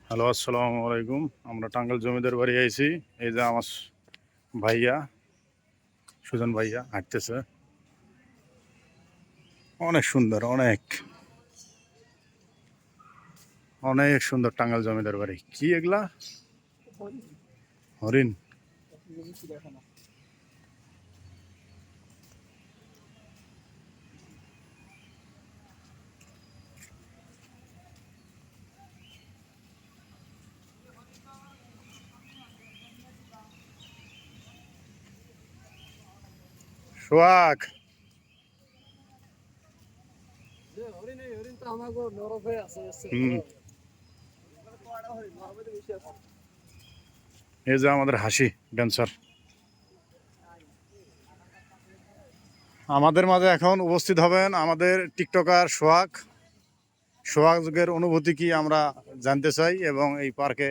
Hello, আসসালামু আলাইকুম। আমরা টাঙ্গাইল জমিদার বাড়ি আইছি। এই যে আমার ভাইয়া, সুজন ভাইয়া হাঁটতেছে। অনেক সুন্দর, অনেক অনেক সুন্দর টাঙ্গাইল জমিদার বাড়ি। কি এগুলা? হরিণ। সোহাগ। হুম। এই যে আমাদের হাসি ড্যান্সার। আমাদের মাঝে এখন উপস্থিত হবেন আমাদের টিকটকার সোহাগ। সোহাগের অনুভূতি কি আমরা জানতে চাই, এবং এই পার্কে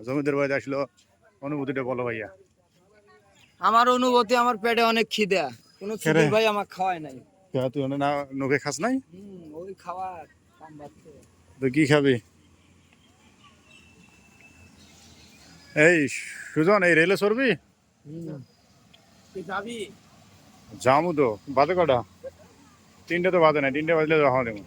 জমিদার বাড়িতে আসলো অনুভূতিটা বলো ভাইয়া। আমার অনুভূতি, আমার পেটে অনেক খিদা, কোনো কেরে খিদে ভাই আমার খাওয়ায় নাই। তুই না নখে খাস নাই? ওই খাওয়ার কাম বাড়ছে। তুই কি খাবি? এই সুজন, এই রেলে চড়বি? তুই যাবি? যামু তো। বাজে কটা? 3টে তো বাজে না, 3টে বাজলে যাওয়া দেবো।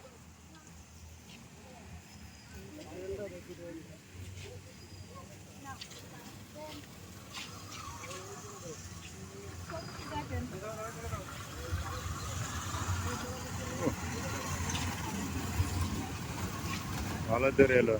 ভালো তো রেল।